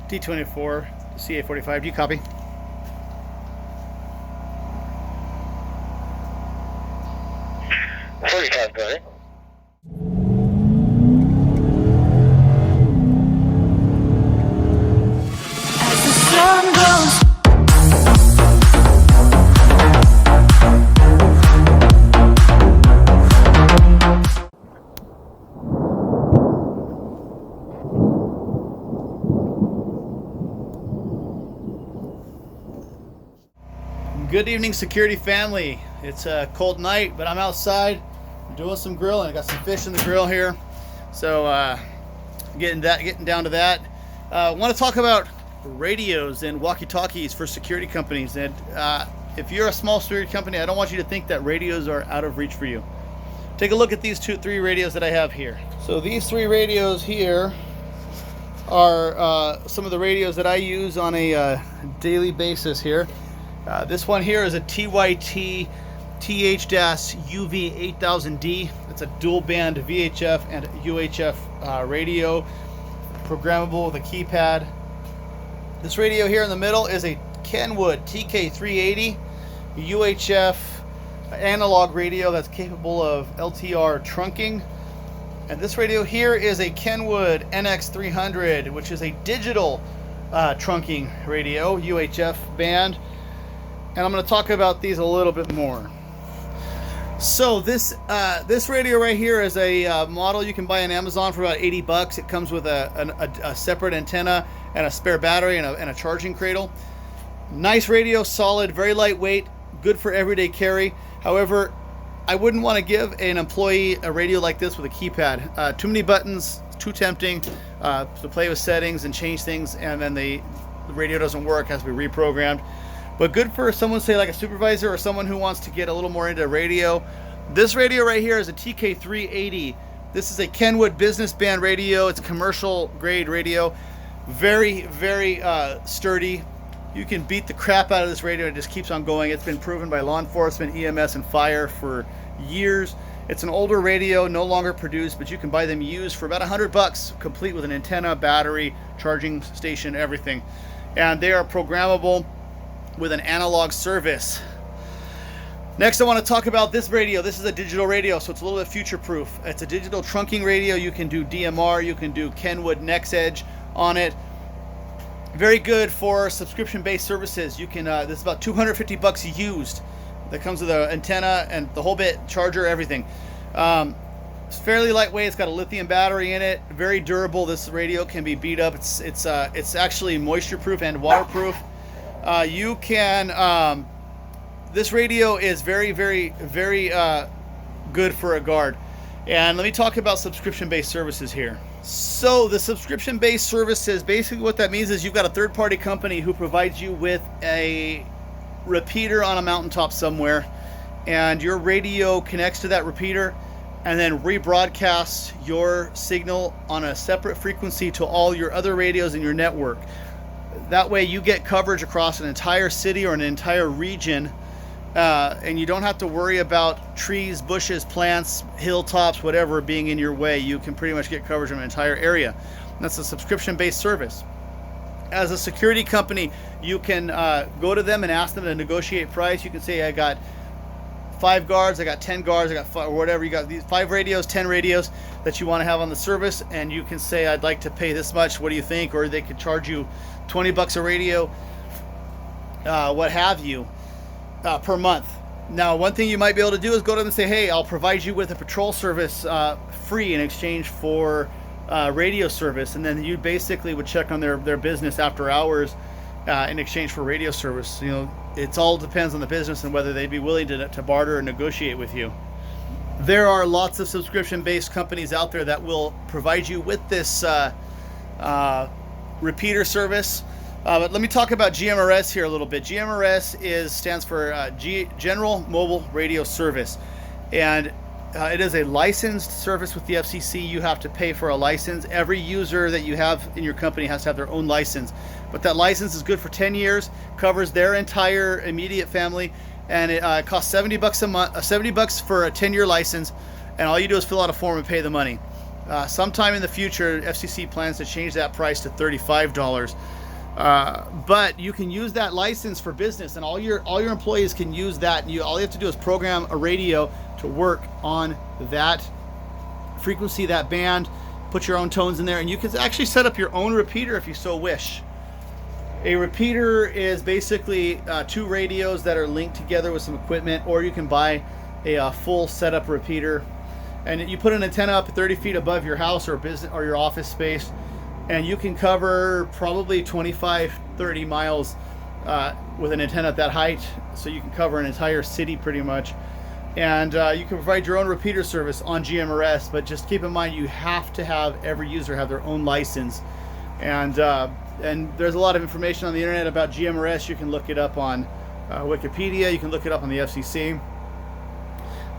D24 CA45. Do you copy? Buddy. As the sun goes. Good evening, security family. It's a cold night, but I'm outside doing some grilling. I got some fish in the grill here, so getting down to that. I want to talk about radios and walkie-talkies for security companies. And if you're a small security company, I don't want you to think that radios are out of reach for you. Take a look at these three radios that I have here. So these three radios here are some of the radios that I use on a daily basis here. This one here is a TYT TH-UV 8000D. It's a dual band VHF and UHF radio, programmable with a keypad. This radio here in the middle is a Kenwood TK380 UHF analog radio that's capable of LTR trunking. And this radio here is a Kenwood NX300, which is a digital trunking radio, UHF band. And I'm going to talk about these a little bit more. So this radio right here is a model you can buy on Amazon for about 80 bucks. It comes with a separate antenna and a spare battery and a charging cradle. Nice radio, solid, very lightweight, good for everyday carry. However, I wouldn't want to give an employee a radio like this with a keypad. Too many buttons, too tempting to play with settings and change things, and then the radio doesn't work, has to be reprogrammed. But good for someone, say like a supervisor or someone who wants to get a little more into radio. This radio right here is a TK380. This is a Kenwood business band radio. It's a commercial grade radio. Very, very sturdy. You can beat the crap out of this radio. It just keeps on going. It's been proven by law enforcement, EMS, and fire for years. It's an older radio, no longer produced, but you can buy them used for about 100 bucks, complete with an antenna, battery, charging station, everything. And they are programmable with an analog service. Next, I want to talk about this radio. This is a digital radio, so it's a little bit future-proof. It's a digital trunking radio. You can do DMR, you can do Kenwood Next Edge on it. Very good for subscription-based services. You can. This is about 250 bucks used. That comes with an antenna and the whole bit, charger, everything. It's fairly lightweight. It's got a lithium battery in it. Very durable. This radio can be beat up. It's actually moisture-proof and waterproof. You can. This radio is very, very, very good for a guard. And let me talk about subscription-based services here. So the subscription-based services, basically what that means is you've got a third-party company who provides you with a repeater on a mountaintop somewhere, and your radio connects to that repeater and then rebroadcasts your signal on a separate frequency to all your other radios in your network. That way you get coverage across an entire city or an entire region, and you don't have to worry about trees, bushes, plants, hilltops, whatever being in your way. You can pretty much get coverage in an entire area. That's a subscription-based service. As a security company, you can go to them and ask them to negotiate price. You can say, I got 5 guards, I got 10 guards, I got 5, or whatever. You got these 5 radios, 10 radios that you want to have on the service, and you can say, I'd like to pay this much. What do you think? Or they could charge you 20 bucks a radio, what have you, per month. Now, one thing you might be able to do is go to them and say, hey, I'll provide you with a patrol service free in exchange for radio service. And then you basically would check on their business after hours in exchange for radio service. You know, it all depends on the business and whether they'd be willing to barter or negotiate with you. There are lots of subscription-based companies out there that will provide you with this repeater service. But let me talk about GMRS here a little bit. GMRS stands for General Mobile Radio Service, and it is a licensed service with the FCC. You have to pay for a license. Every user that you have in your company has to have their own license, but that license is good for 10 years, covers their entire immediate family, and it costs 70 bucks a month, 70 bucks for a 10-year license, and all you do is fill out a form and pay the money. Sometime in the future, FCC plans to change that price to $35. But you can use that license for business, and all your employees can use that. And all you have to do is program a radio to work on that frequency, that band, put your own tones in there, and you can actually set up your own repeater if you so wish. A repeater is basically 2 radios that are linked together with some equipment, or you can buy a full setup repeater, and you put an antenna up 30 feet above your house or business or your office space, and you can cover probably 25-30 miles with an antenna at that height, so you can cover an entire city pretty much. And you can provide your own repeater service on Gmrs, but just keep in mind you have to have every user have their own license. And there's a lot of information on the internet about Gmrs. You can look it up on Wikipedia. You can look it up on the FCC.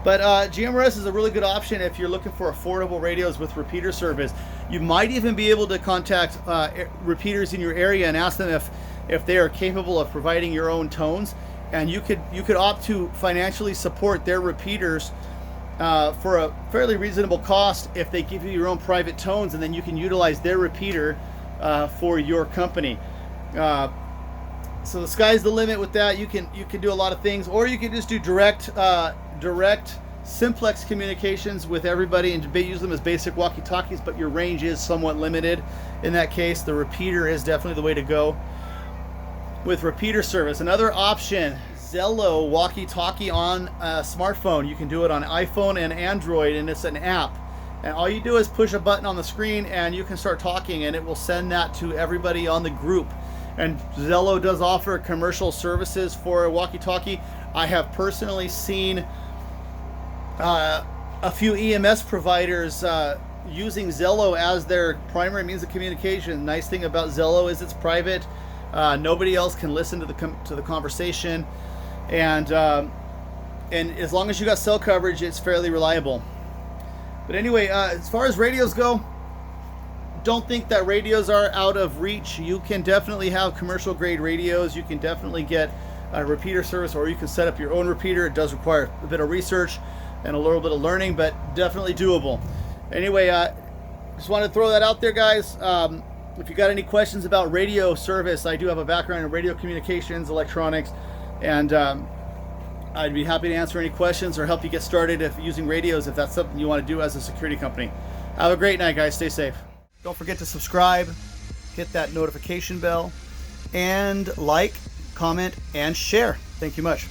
But Gmrs is a really good option if you're looking for affordable radios with repeater service. You might even be able to contact repeaters in your area and ask them if they are capable of providing your own tones. And you could opt to financially support their repeaters for a fairly reasonable cost if they give you your own private tones, and then you can utilize their repeater for your company. So the sky's the limit with that. You can do a lot of things, or you can just do direct simplex communications with everybody and use them as basic walkie-talkies, but your range is somewhat limited. In that case, the repeater is definitely the way to go with repeater service. Another option, Zello walkie-talkie on a smartphone. You can do it on iPhone and Android, and it's an app. And all you do is push a button on the screen and you can start talking, and it will send that to everybody on the group. And Zello does offer commercial services for a walkie-talkie. I have personally seen a few EMS providers using Zello as their primary means of communication. Nice thing about Zello is it's private. Nobody else can listen to the conversation, and as long as you got cell coverage, it's fairly reliable. But anyway, as far as radios go, don't think that radios are out of reach. You can definitely have commercial grade radios. You can definitely get a repeater service, or you can set up your own repeater. It does require a bit of research and a little bit of learning, but definitely doable. Anyway, just wanted to throw that out there, guys. If you got any questions about radio service, I do have a background in radio communications, electronics, and I'd be happy to answer any questions or help you get started using radios if that's something you want to do as a security company. Have a great night, guys. Stay safe. Don't forget to subscribe, hit that notification bell, and like, comment, and share. Thank you much.